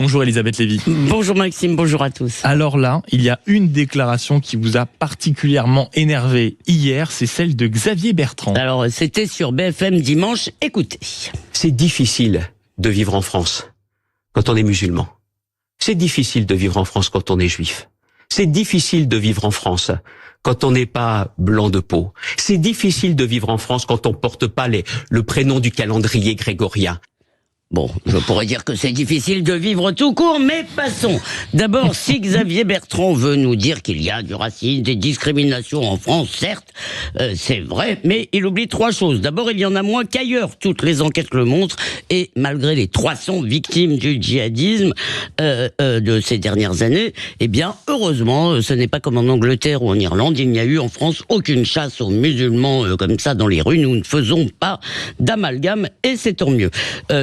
Bonjour Elisabeth Lévy. Bonjour Maxime, bonjour à tous. Alors là, il y a une déclaration qui vous a particulièrement énervé hier, c'est celle de Xavier Bertrand. Alors, c'était sur BFM dimanche, écoutez. C'est difficile de vivre en France quand on est musulman. C'est difficile de vivre en France quand on est juif. C'est difficile de vivre en France quand on n'est pas blanc de peau. C'est difficile de vivre en France quand on porte pas le prénom du calendrier grégorien. Bon, je pourrais dire que c'est difficile de vivre tout court, mais passons. D'abord, si Xavier Bertrand veut nous dire qu'il y a du racisme, des discriminations en France, certes, c'est vrai, mais il oublie trois choses. D'abord, il y en a moins qu'ailleurs, toutes les enquêtes le montrent, et malgré les 300 victimes du djihadisme de ces dernières années, eh bien, heureusement, ce n'est pas comme en Angleterre ou en Irlande, il n'y a eu en France aucune chasse aux musulmans comme ça dans les rues. Nous ne faisons pas d'amalgame, et c'est tant mieux.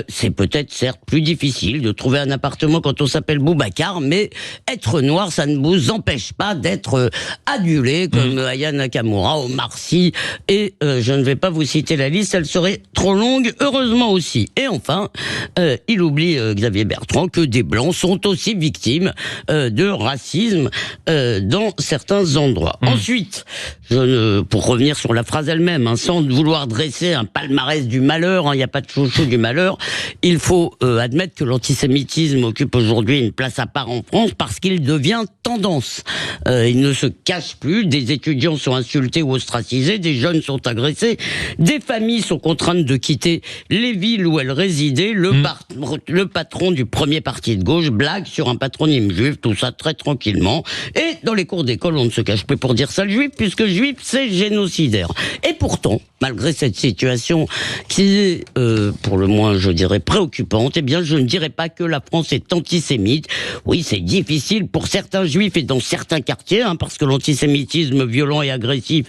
C'est peut-être certes plus difficile de trouver un appartement quand on s'appelle Boubacar, mais être noir, ça ne vous empêche pas d'être adulé comme Aya Nakamura, Omar Sy, et je ne vais pas vous citer la liste, elle serait trop longue, heureusement aussi. Et enfin, il oublie Xavier Bertrand que des Blancs sont aussi victimes de racisme dans certains endroits. Ensuite, pour revenir sur la phrase elle-même, sans vouloir dresser un palmarès du malheur, il n'y a pas de chouchou du malheur, il faut admettre que l'antisémitisme occupe aujourd'hui une place à part en France parce qu'il devient tendance. Il ne se cache plus, des étudiants sont insultés ou ostracisés, des jeunes sont agressés, des familles sont contraintes de quitter les villes où elles résidaient, le patron du premier parti de gauche blague sur un patronyme juif, tout ça très tranquillement, et dans les cours d'école on ne se cache plus pour dire sale juif, puisque juif c'est génocidaire. Et pourtant, malgré cette situation qui est pour le moins je dirais préoccupante, eh bien je ne dirais pas que la France est antisémite. Oui, c'est difficile pour certains juifs et dans certains quartiers, parce que l'antisémitisme violent et agressif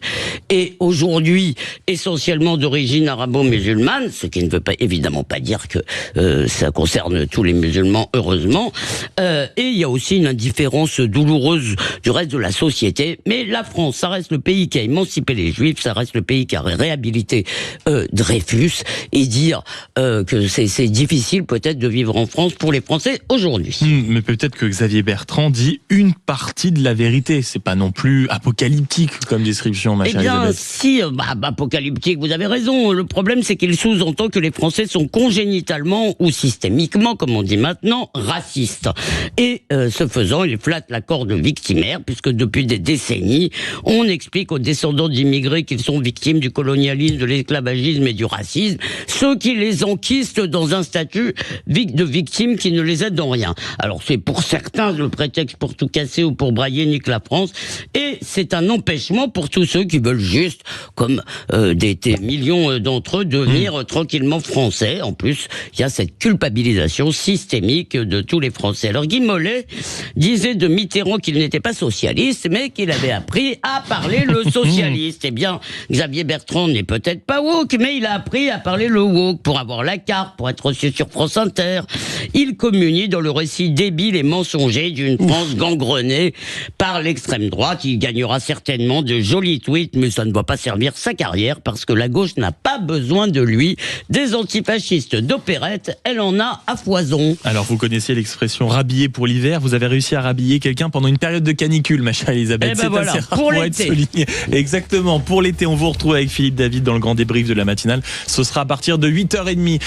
est aujourd'hui essentiellement d'origine arabo-musulmane, ce qui ne veut pas évidemment pas dire que ça concerne tous les musulmans, heureusement. Et il y a aussi une indifférence douloureuse du reste de la société. Mais la France, ça reste le pays qui a émancipé les juifs, ça reste le pays qui a réhabilité Dreyfus, et dire que c'est difficile peut-être de vivre en France pour les Français aujourd'hui. Mais peut-être que Xavier Bertrand dit une partie de la vérité. C'est pas non plus apocalyptique comme description, ma chère Elisabeth. Si, apocalyptique, vous avez raison. Le problème, c'est qu'il sous-entend que les Français sont congénitalement ou systémiquement, comme on dit maintenant, racistes. Et ce faisant, il flatte la corde victimaire, puisque depuis des décennies, on explique aux descendants d'immigrés qu'ils sont victimes du colonialisme, de l'esclavagisme et du racisme, ce qui les enquiste dans un statut de victime qui ne les aide en rien. Alors c'est pour certains le prétexte pour tout casser ou pour brailler nique la France, et c'est un empêchement pour tous ceux qui veulent juste, comme des millions d'entre eux, devenir tranquillement français. En plus, il y a cette culpabilisation systémique de tous les Français. Alors Guy Mollet disait de Mitterrand qu'il n'était pas socialiste, mais qu'il avait appris à parler le socialiste. Eh bien, Xavier Bertrand n'est peut-être pas woke, mais il a appris à parler le woke pour avoir la carte, pour être reçu sur France Inter. Il communie dans le récit débile et mensonger d'une France gangrenée par l'extrême droite. Il gagnera certainement de jolis tweets, mais ça ne va pas servir sa carrière parce que la gauche n'a pas besoin de lui. Des antifascistes d'opérette, elle en a à foison. Alors vous connaissiez l'expression rhabiller pour l'hiver, vous avez réussi à rhabiller quelqu'un pendant une période de canicule, ma chère Elisabeth. C'est voilà, assez rare pour être l'été. souligné. Exactement, pour l'été, on vous retrouve avec Philippe David dans le grand débrief de la matinale. Ce sera à partir de 8h30.